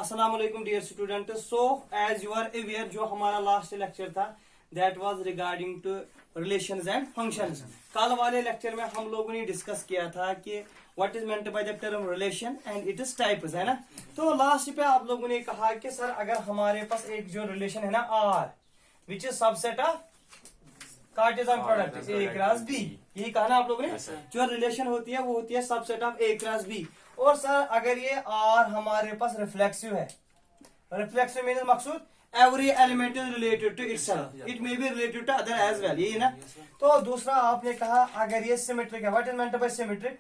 अस्सलाम वालेकुम dear student. So as you are aware, जो हमारा लास्ट लेक्चर था that was regarding to relations and functions. कल वाले लेक्चर में हम लोगों ने डिस्कस किया था कि what is meant by the term relation and it is types, है ना। तो लास्ट पे आप लोगों ने कहा कि सर अगर हमारे पास एक जो रिलेशन है ना R which is subset of Cartesian product A cross B, यही कहा ना आप लोगों ने। जो रिलेशन होती है वो होती है subset of A cross B. और सर अगर ये आर हमारे पास रिफ्लेक्सिव है, रिफ्लेक्सिव मीन्स मकसूद every element is related to itself, it may be related to other as well, यही ना। तो दूसरा आपने कहा अगर ये सिमेट्रिक है, what is meant bye symmetric.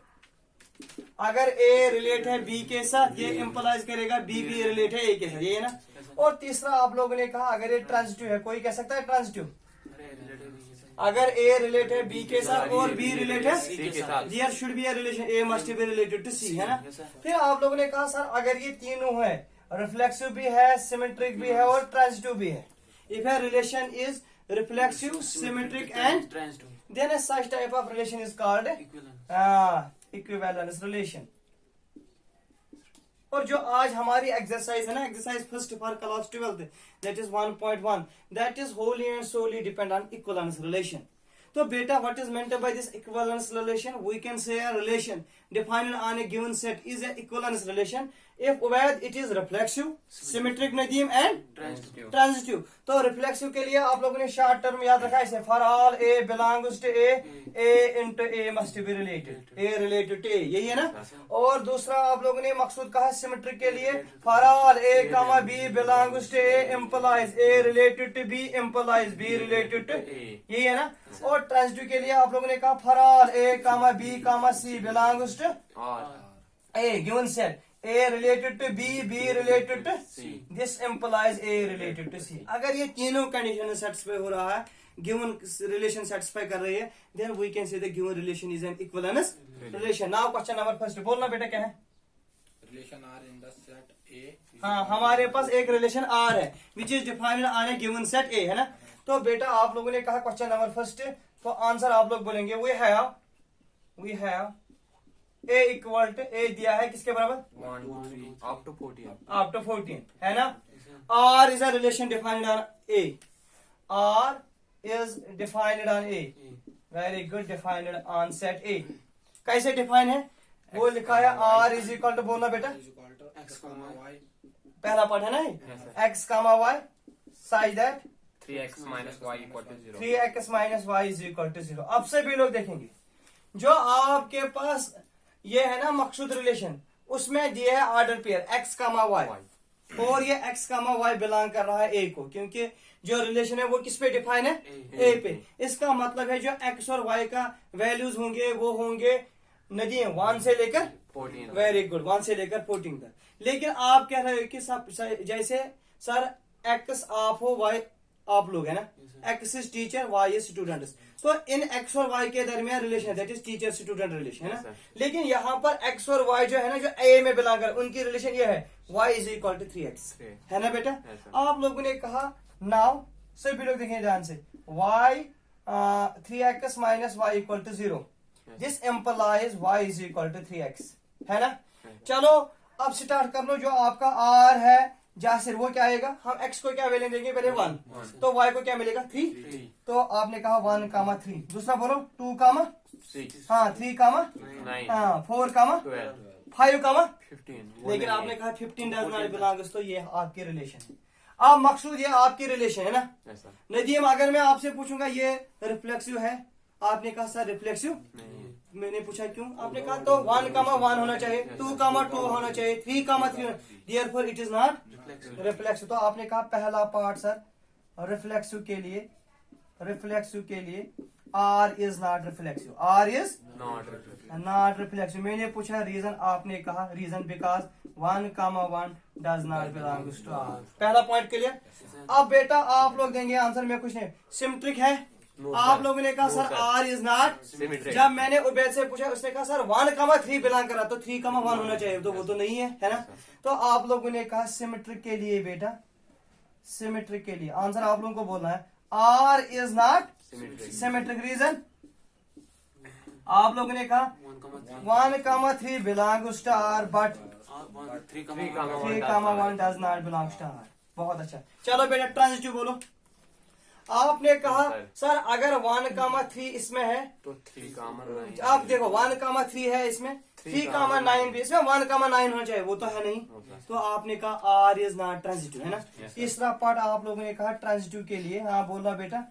अगर ए रिलेट है बी के साथ, ये इंप्लाइज करेगा बी भी रिलेट है ए के साथ, यही ना। और तीसरा आप लोगों ने कहा अगर ये ट्रांजिटिव है, कोई कह सकता है ट्रांजिटिव, अगर ए रिलेट है बी के साथ और बी रिलेट है सी के साथ, there should be a relation A must be related to C, है ना। फिर आप लोगों ने कहा सर अगर ये तीनों है, रिफ्लेक्सिव भी है, सिमेट्रिक भी है और ट्रांजिटिव भी है, if a relation is reflexive, symmetric and then a such type of relation is called equivalence relation. और जो आज हमारी एक्सरसाइज है ना, exercise first for class 12, that is 1.1, that is wholly and solely depend on equivalence relation. तो बेटा what is meant by this equivalence relation, we can say a relation defined on a given set is a equivalence relation if whether it is reflexive, symmetric, nadim and transitive। तो reflexive के लिए आप लोगों ने short term याद रखा है, for all A belongs to A into A must be related, A related to A, यही है ना। और दूसरा आप लोगों ने मकसूद कहा सिमेट्रिक के लिए, for all a comma b belongs to A implies a related to b implies b related to, यही है ना। और ट्रांजिटिव के लिए आप लोगों ने कहा for all a comma b comma c belongs to a given set, A related to B, B related to C. This implies A related to C. अगर ये तीनों कंडीशन सेटिस्फाई हो रहा है, गिवन रिलेशन सेटिस्फाई कर रही है, then we can say the given relation is an equivalence relation. Now question number first, बोलना बेटा क्या है। Relation R in the set A. हाँ, हमारे पास एक रिलेशन R है which is defined on a given set A, है ना। तो बेटा आप लोगों ने कहा क्वेश्चन नंबर फर्स्ट, तो आंसर आप लोग बोलेंगे we have A equal to A दिया है किसके बराबर 1, 2, 3 up to 14. up to 14, है ना। R is a relation defined on A. R is defined on A. Very good, defined on set A. कैसे डिफाइन है वो लिखा है, R is equal to, बोलना बेटा Is equal to x comma y. पहला पार्ट है ना, x comma y such that 3x minus y equal to 0. 3x minus y is equal to 0। अब से भी लोग देखेंगे जो आपके पास ये है ना मकसूद रिलेशन, उसमें दिए है ऑर्डर पेयर x कामा y, और ये x कामा y बिलोंग कर रहा है a को, क्योंकि जो रिलेशन है वो किस पे डिफाइन है a पे। इसका मतलब है जो x और y का वैल्यूज होंगे वो होंगे नदी 1 से लेकर 14, वेरी गुड, 1 से लेकर 14 तक। लेकिन आप कह रहे हो कि सब जैसे सर x आप हो y आप लोग, है ना, x is teacher y is student, तो इन x और y के दरमियान रिलेशन है that is teacher student relation, है ना। लेकिन यहाँ पर x और y जो है ना जो a में बिलोंग कर, उनकी रिलेशन ये है y is equal to 3x, है ना बेटा। आप लोगों ने कहा नाउ सभी लोग देखें ध्यान से, y 3x minus y equal to 0, this implies y is equal to 3x, है ना। चलो अब स्टार्ट कर लो, जो आपका r है जासिर वो क्या आएगा, हम x को क्या वैल्यू देंगे पहले 1, तो y को क्या मिलेगा 3, तो आपने कहा 1 कामा 3, दूसरा बोलो 2 कामा 6, हाँ 3 कामा 9, हाँ 4 कामा 12, 5 कामा 15। लेकिन आपने कहा 15 डज नॉट बिलोंग्स, तो ये आपकी रिलेशन है। अब मकसूद ये आपकी रिलेशन है ना। नदीम अगर मैं आपसे पूछूंगा ये रिफ्लेक्सिव है, आपने कहा सर रिफ्लेक्सिव, मैंने पूछा क्यों, आपने कहा तो 1 कामा 1 होना चाहिए, 2 कामा 2 होना चाहिए, 3 कामा 3, therefore it is not reflexive. तो आपने कहा पहला पार्ट सर रिफ्लेक्सिव के लिए R is not reflexive, R is not reflexive. मैंने पूछा रीजन, आपने कहा reason because 1 comma 1 does not belongs to R। पहला पॉइंट क्लियर। अब बेटा आप लोग देंगे आंसर में कुछ नहीं, सिमेट्रिक है, आप लोगों ने कहा सर R इज नॉट, जब मैंने उबैद से पूछा उसने कहा सर 1 कामा 3 बिलोंग करा, तो 3 कामा 1 होना चाहिए, तो वो तो नहीं है ना। तो आप लोगों ने कहा सिमेट्रिक के लिए बेटा, सिमेट्रिक के लिए आंसर आप लोगों को बोलना है R is not symmetric. Reason आप लोगों ने कहा 1,3 belongs to R but 3,1 does not belong to R. बहुत अच्छा। चलो बेटा ट्रांजिटिव बोलो। आपने कहा सर अगर 1,3 इसमें है तो 3,9 आप देखो 1,3 है इसमें 3,9 भी इसमें 1,9 होना चाहिए, वो तो है नहीं, तो आपने कहा आर इज नॉट ट्रांजिटिव, है ना। तीसरा पार्ट आप लोगों ने कहा ट्रांजिटिव के लिए, हाँ बोलना बेटा,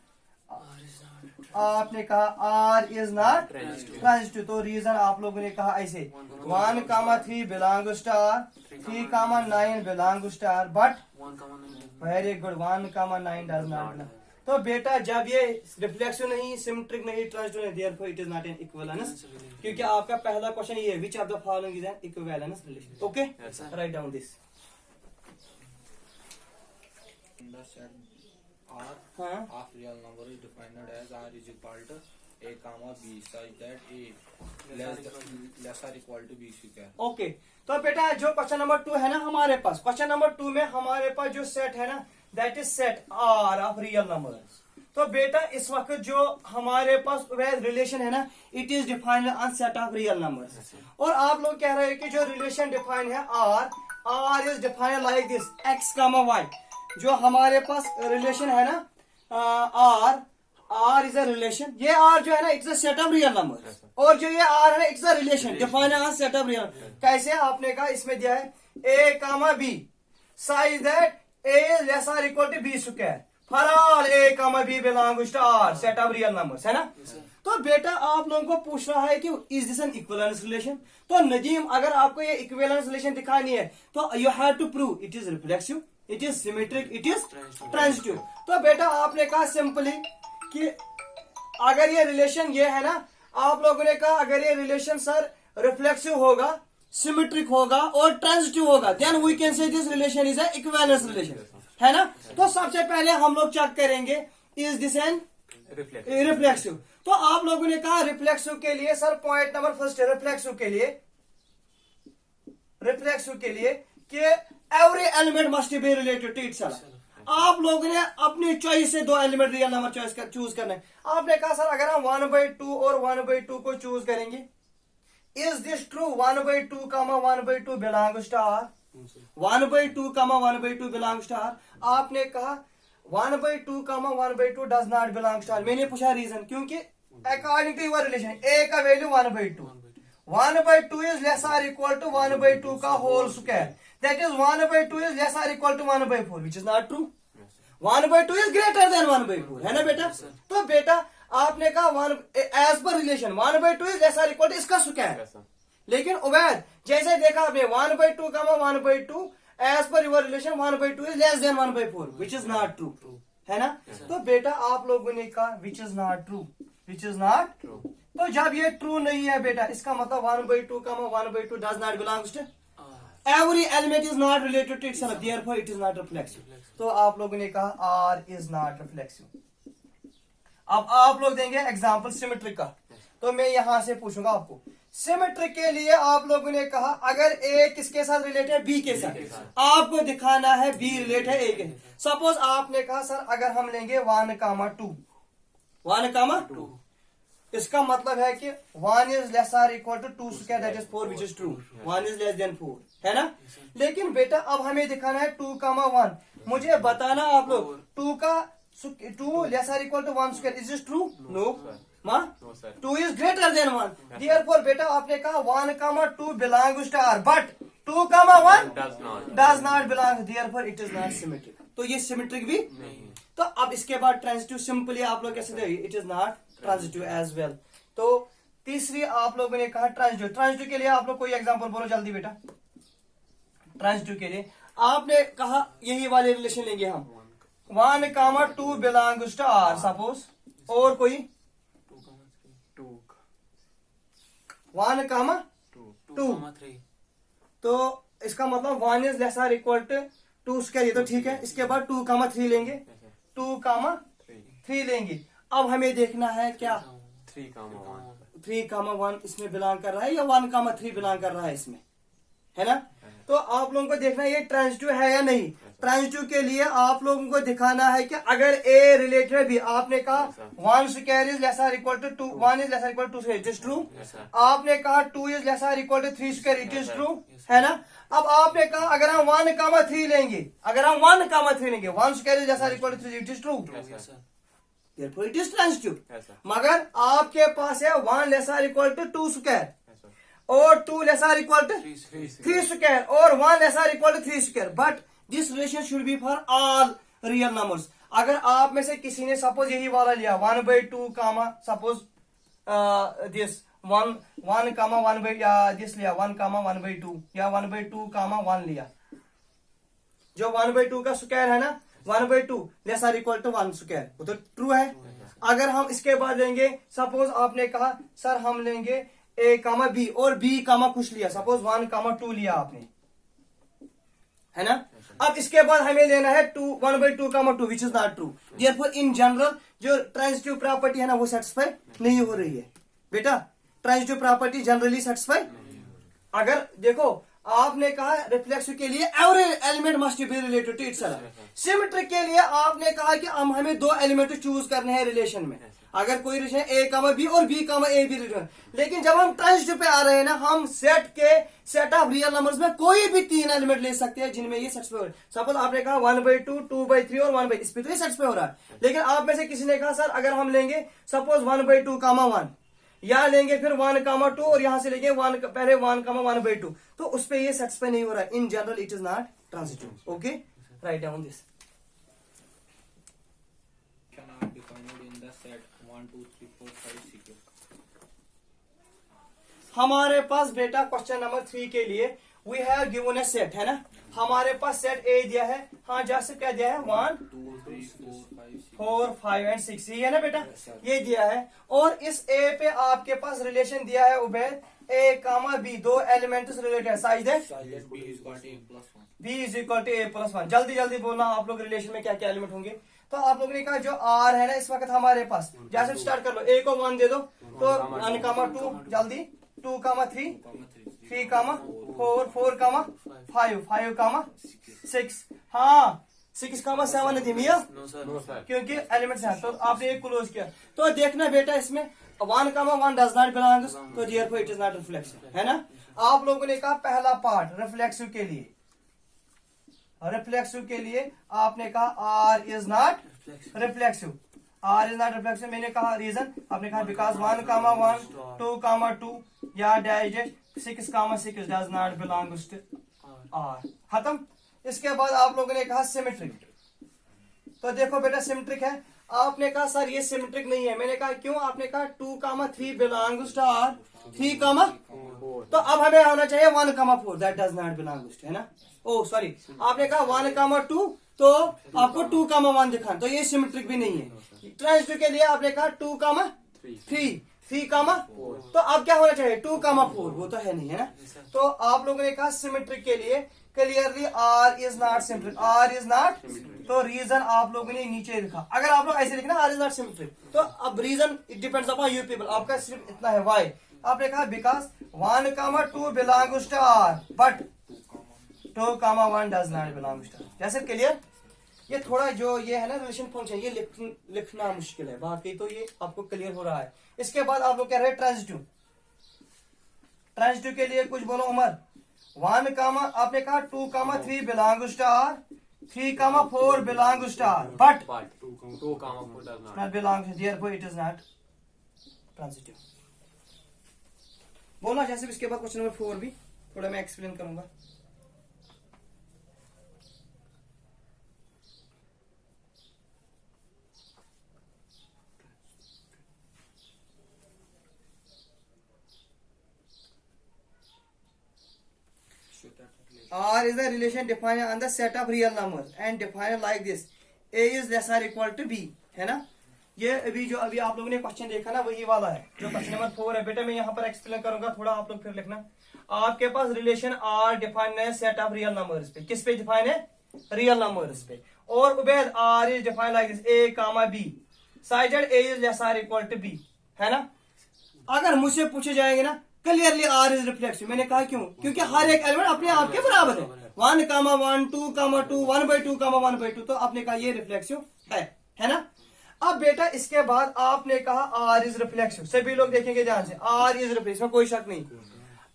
आपने कहा आर इज नॉट ट्रांजिटिव, तो रीजन आप लोगों ने कहा ऐसे 1,3 belongs to R, 3,9 belongs to R but very good 1,9 does not belong। तो बेटा जब ये रिफ्लेक्सिव नहीं, सिमेट्रिक नहीं, ट्रांजिटिव नहीं, therefore it is not an equivalence, क्योंकि आपका पहला क्वेश्चन ये है which of the following is an equivalence relation. Okay, write down this. R हाँ of real number is defined as R is equal to A comma B such that A less or equal to B square। Okay, तो बेटा जो question number 2 है ना हमारे पास, question number 2 में हमारे पास जो सेट है ना that is set R of real numbers. तो बेटा इस वक्त जो हमारे पास रिलेशन है ना it is defined on set of real numbers, और आप लोग कह रहे हैं कि जो रिलेशन डिफाइंड है R is defined like this X comma Y. जो हमारे पास रिलेशन है ना आर इज अ रिलेशन, ये आर जो है ना it's a set of real number, और जो ये आर है it's a relation define on set of real. कैसे आपने कहा इसमें दिया है A comma B such that A is less और equal to B square for all A comma B belongs to R set of real numbers, है ना। तो बेटा आप लोगों को पूछ रहा है कि is this N equivalence relation. तो नजीम अगर आपको ये इक्विवेलेंस रिलेशन दिखानी है तो you have to prove it is reflexive, it is symmetric, it is transitive. तो बेटा आपने कहा सिंपली कि अगर ये रिलेशन ये है ना, आप लोगों ने कहा अगर ये रिलेशन सर रिफ्लेक्सिव होगा, सिमेट्रिक होगा और ट्रांजिटिव होगा, then we can say this relation is a equivalence relation, है ना। तो सबसे पहले हम लोग चेक करेंगे इज दिस एन रिफ्लेक्सिव। तो आप लोगों ने कहा रिफ्लेक्सिव के लिए सर पॉइंट नंबर फर्स्ट है रिफ्लेक्सिव के लिए कि every element must be related to itself. आप लोगों ने अपनी चॉइस से 2 एलिमेंट रियल नंबर चूज करना है। आपने कहा सर अगर हम 1/2 और 1/2 को चूज करेंगे, is this true 1/2 comma 1/2 belongs to R, 1/2 comma 1/2 belongs to R. आपने कहा 1/2 comma 1/2 does not belongs to R. मैंने पूछा रीजन, क्योंकि according to your relation a का वैल्यू 1/2, 1/2 इज लेस और इक्वल टू 1/2 का whole square, that is 1/2 is less or equal to 1/4, which is not true। 1/2 is greater than 1/4, है ना बेटा। तो बेटा आपने कहा एज पर relation 1/2 is less or equal to इसका स्क्वायर, लेकिन उबैद जैसे देखा आपने 1/2 का 1/2 एज पर your relation 1/2 is less than 1/4, which is not true, है ना। तो बेटा आप लोगों ने कहा which is not true, which is not true। तो जब ये ट्रू नहीं है बेटा इसका मतलब 1/2 का 1/2 does not belongs to every element is not related to itself, therefore it is not reflexive। तो आप लोगों ने कहा R is not reflexive। अब आप लोग देंगे एग्जांपल सिमेट्रिक का, तो मैं यहां से पूछूंगा आपको सिमेट्रिक के लिए। आप लोगों ने कहा अगर A किसके साथ रिलेटेड है, B के साथ, आपको दिखाना है B रिलेट है A के। सपोज आपने कहा सर अगर हम लेंगे 1,2, 1,2 इसका मतलब है कि 1 इज लेस और equal to 2 square that is 4, which is true. 1 is less than 4, है ना। लेकिन बेटा अब हमें दिखाना है 2,1। मुझे बताना आप लोग 2 लेस और equal to 1 square, is is true? No ma'am, 2 is greater than 1, therefore बेटा आपने कहा 1,2 belongs to R but 2,1 does not belong, therefore it is not symmetric. तो ये सिमेट्रिक भी नहीं। तो अब इसके बाद ट्रांजिटिव सिंपली आप लोग कैसे देंगे, it is not transitive as well. तो तीसरी आप लोगों ने कहा ट्रांजिटिव के लिए आप लोग कोई एग्जांपल बोलो जल्दी बेटा। ट्रांजिटिव के लिए आपने कहा यही वाले रिलेशन लेंगे हम 1,2 बिलोंग्स टू आर सपोज, और कोई 1,2, तो इसका मतलब 1 इज लेस और इक्वल टू 2 स्क्वायर, ये तो ठीक है। इसके बाद 2,3 लेंगे, 2,3 लेंगे। अब हमें देखना है क्या 3,1 इसमें बिलोंग कर रहा है या 1,3 बिलोंग कर रहा है इसमें, है ना। तो आप लोगों को देखना है ये ट्रांजिटिव है या नहीं। ट्रांजिटिव के लिए आप लोगों को दिखाना है कि अगर ए रिलेटेड है बी, आपने कहा 1 square is less or equal to 2, 1 is less or equal to 2 it is true. आपने कहा 2 is less or equal to 3 square it is true, है ना। अब आपने कहा अगर हम 1,3 लेंगे, अगर हम 1,3 लेंगे, 1 square is less or equal to 3 it is true, therefore it is transitive। मगर आपके पास है 1 less or equal to 2 square और 2 less or equal to 3 square और 1 less or equal to 3 square, but this relation should be for all real numbers. अगर आप में से किसी ने सपोज यही वाला लिया 1/2 कामा सपोज दिस 1 कामा 1 या दिस लिया 1 कामा 1/2 या 1/2 कामा 1 लिया, जो 1/2 का स्क्वायर है ना 1/2 less or equal to 1 square, वो तो ट्रू है। अगर हम इसके बाद लेंगे सपोज आपने कहा सर हम लेंगे ए कामा बी और बी कामा कुछ लिया, सपोज 1 कामा 2 लिया आपने, है ना। अब इसके बाद हमें लेना है 1/2 कामा 2 which is not true. Therefore in general जो ट्रांजिटिव प्रॉपर्टी है ना वो सेटिस्फाई नहीं हो रही है बेटा, ट्रांजिटिव प्रॉपर्टी जनरली सेटिस्फाई। अगर देखो आपने कहा रिफ्लेक्सिव के लिए every element must be related to itself, symmetric के लिए आपने कहा कि हमें 2 एलिमेंट चूज करने हैं रिलेशन में, अगर कोई रिलेशन ए कामा बी और बी कामा ए भी रिलेशन। लेकिन जब हम ट्रांजिटिव पे आ रहे हैं ना, हम सेट ऑफ रियल नंबर्स में कोई भी 3 एलिमेंट ले सकते हैं जिनमें ये सेटिस्फाई हो रहा है। सपोज आपने कहा 1/2, 2/3 और 1/, इस पे तो ये सेटिस्फाई हो रहा है। लेकिन आप में से किसी ने कहा सर अगर हम लेंगे सपोज 1/2 कामा 1 या लेंगे फिर 1 कामा 2 और यहां से लेंगे 1 पहले 1 कामा 1/2, तो उस पे ये सेटिस्फाई नहीं हो रहा है। In general it is not transitive. Okay, write down this. Cannot be found in the set 1 2 3 4 5 6। हमारे पास बेटा क्वेश्चन नंबर 3 के लिए we have given a set, है ना। हमारे पास सेट ए दिया है, हाँ जा से क्या दिया है 1 2 3 4 5 6। 4 5 एंड 6, ये है ना बेटा, ये दिया है। और इस ए पे आपके पास रिलेशन दिया है Ubaid a comma b, 2 elements related size है b is equal to a plus 1। b is equal to a plus 1। जल्दी जल्दी बोलना आप लोग रिलेशन में क्या क्या एलिमेंट होंगे। तो आप लोगों ने कहा जो आर है ना इस वक्त हमारे पास, जैसे स्टार्ट कर लो, ए को 1 दे दो तो 1 कामा 2, जल्दी 2 कामा 3, 3 कामा 4, 4 कामा 5, 5 कामा 6, हाँ 6 कामा 7 नहीं मिया क्योंकि एलिमेंट्स हैं, तो आपने एक क्लोज किया। तो देखना बेटा इसमें 1 कामा 1 डज नॉट बिलोंग्स, तो therefore it is not reflexive, है ना। आप लोगों ने कहा पहला पार्ट रिफ्लेक्सिव के लिए, रिफ्लेक्सिव के लिए आपने कहा R is not reflexive, R is not reflexive. मैंने कहा रीजन, आपने कहा बिकॉज 1 कामा 1 2 कामा 2 या dash 6 comma 6 does not belongs to R, खत्म। इसके बाद आप लोगों ने कहा सिमेट्रिक, तो देखो बेटा सिमेट्रिक है। आपने कहा सर ये सिमेट्रिक नहीं है, मैंने कहा क्यों, आपने कहा 2 comma 3 belongs to R, 3 comma, तो अब हमें होना चाहिए 1 comma 4 that does not belongs to, है ना। ओ सॉरी, आपने कहा 1 कामा 2 तो आपको 2 कामा 1 दिखाना, तो ये सिमेट्रिक भी नहीं है। ट्रांजिटिव के लिए आपने कहा 2 कामा 3, 3 कामा, तो अब क्या होना चाहिए 2 कामा 4, वो तो है नहीं, है ना। तो आप लोगों ने कहा सिमेट्रिक के लिए clearly R is not symmetric, R is not, तो रीजन आप लोगों ने नीचे लिखा। अगर आप लोग ऐसे लिखना आर इज नॉट सिमेट्रिक, तो अब reason it depends upon you people, आपका सिर्फ इतना है वाई। आपने कहा because 1 comma 2 belongs to R but 2 comma 1 does not belongs to R. जैसे क्लियर, ये थोड़ा जो ये है ना रिलेशन फंक्शन, ये लिखना मुश्किल है, बाकी तो ये आपको क्लियर हो रहा है। इसके बाद आप लोग कह रहे हैं ट्रांजिटिव, ट्रांजिटिव के लिए कुछ बोलो उमर। 1 कामा आपने कहा 2 comma 3 belongs to R, 3 comma 4 belongs to R but 2 comma 4 does not not belongs, therefore it is not transitive। बोलना जैसे इसके बाद क्वेश्चन नंबर 4 भी थोड़ा मैं एक्सप्लेन करूंगा। R is the relation defined on the set of real numbers and defined like this: A is less or equal to B, है ना। ये अभी जो अभी आप लोगों ने क्वेश्चन देखा ना वही वाला है जो क्वेश्चन नंबर 4 है। बेटा मैं यहाँ पर एक्सप्लेन करूंगा, थोड़ा आप लोग फिर लिखना। आपके पास रिलेशन R डिफाइन है सेट ऑफ रियल नंबर्स पे, किस पे डिफाइन है, रियल नंबर्स पे। और Ubaid R is define like this: A comma B sided A is less और इक्वल टू B, है ना। अगर मुझसे पूछे जाएंगे ना क्लियरली आर इज रिफ्लेक्सिव, मैंने कहा क्यों, क्योंकि हर एक एलिमेंट अपने आप के बराबर है। 1, 1, 2, 2, 1/2, 1/2, तो आपने कहा ये रिफ्लेक्सिव है ना। अब बेटा इसके बाद आपने कहा आर इज रिफ्लेक्सिव, सभी लोग देखेंगे ध्यान से, आर इज रिफ्लेक्सिव, कोई शक नहीं।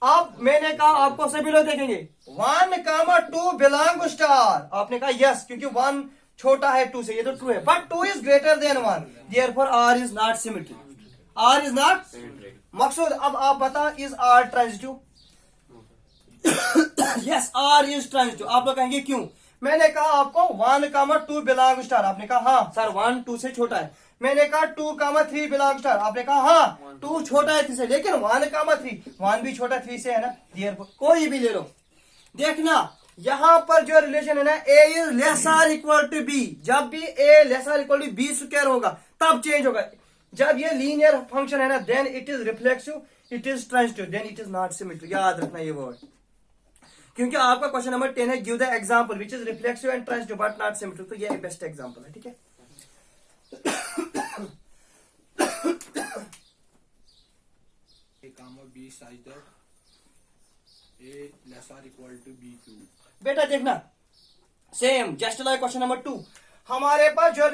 अब मैंने कहा आपको सभी लोग देखेंगे 1, 2 बिलोंग स्टार, आपने कहा यस, क्योंकि 1 छोटा है 2 से, ये तो ट्रू है, but 2 is greater than 1, therefore R is not symmetric, R is not मकसूद। अब आप बता is R transitive? Yes, R is transitive. आप लोग कहेंगे क्यों? मैंने कहा आपको 1, 2 बिलोंग स्टार, आपने कहा हाँ सर 1 2 से छोटा है। मैंने कहा 2, 3 बिलोंग स्टार, आपने कहा हाँ 2 छोटा है 3 से, लेकिन 1, 3 1 भी छोटा 3 से है ना, देयरफॉर कोई भी ले लो। देखना यहां पर जो रिलेशन है ना, A is lesser equal to B, जब भी A lesser equal to B square होगा तब चेंज होगा। जब ये लीनियर फंक्शन है ना, then it is reflexive, it is transitive, then it is not symmetric. याद रखना ये वर्ड, क्योंकि आपका क्वेश्चन नंबर 10 है, give the example which is reflexive and transitive but not symmetric, तो ये बेस्ट एग्जांपल है, ठीक है। A comma B such that A lesser equal to B cube. बेटा देखना same just like question number 2, हमारे पास जो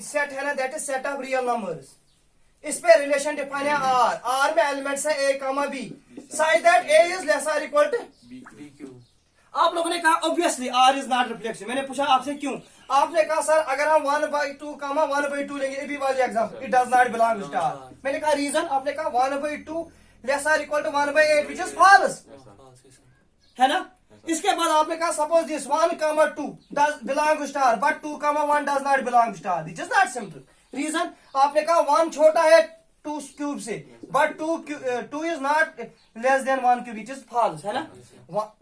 सेट है ना, that is set of real numbers, इस पे रिलेशन डिफाइन है आर, आर में एलिमेंट्स है A, B such that A is lesser equal to B cube. आप लोगों ने कहा obviously R is not reflexive. मैंने पूछा आपसे क्यों, आपने कहा सर अगर हम 1/2, 1/2 लेंगे, ये भी वाली example, it does not belong to star. मैंने कहा रीजन, आपने कहा 1/2 lesser equal to 1/8 which is false, है ना। इसके बाद आपने कहा suppose this 1, 2 does belong to star but 2, 1 does not belong to star, this is not symmetric. Reason, आपने कहा 1 छोटा है 2 क्यूब से, but 2 is not less than 1 cube, which is false, है ना।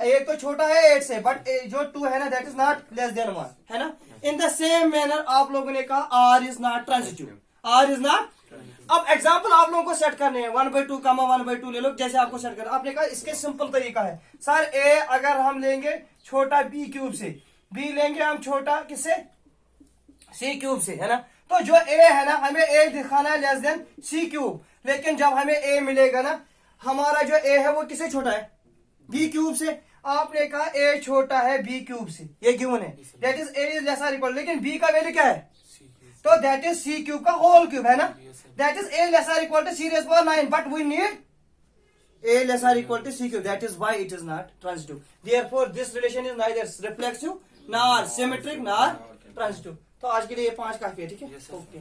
एक तो छोटा है 8 से, बट जो 2 है ना that is not less than 1, है ना। इन द सेम मैनर आप लोगों ने कहा R is not transitive, R is not. अब एग्जांपल आप लोगों को सेट करने हैं, 1/2, 1/2 ले लो, जैसे आपको सेट करना। आपने कहा इसके सिंपल तरीका है सर, ए अगर हम लेंगे छोटा बी क्यूब से, बी लेंगे हम छोटा किससे, सी क्यूब से, है ना। तो जो ए है ना, हमें ए दिखाना है लेस देन सी क्यूब, लेकिन जब हमें ए मिलेगा ना, हमारा जो ए है वो किससे छोटा है, बी क्यूब से। आपने कहा ए छोटा है बी क्यूब से, ये गिवन है, that is a is lesser equal, लेकिन बी का वैल्यू क्या है, तो दैट इज सी क्यूब का होल क्यूब, है ना। That is a lesser equal to c raise power 9, but we need a lesser equal to c cube, that is why it is not transitive. Therefore this relation is neither reflexive nor symmetric nor transitive. तो आज के लिए ये 5 काफी है, ठीक है। Yes, sir. Okay.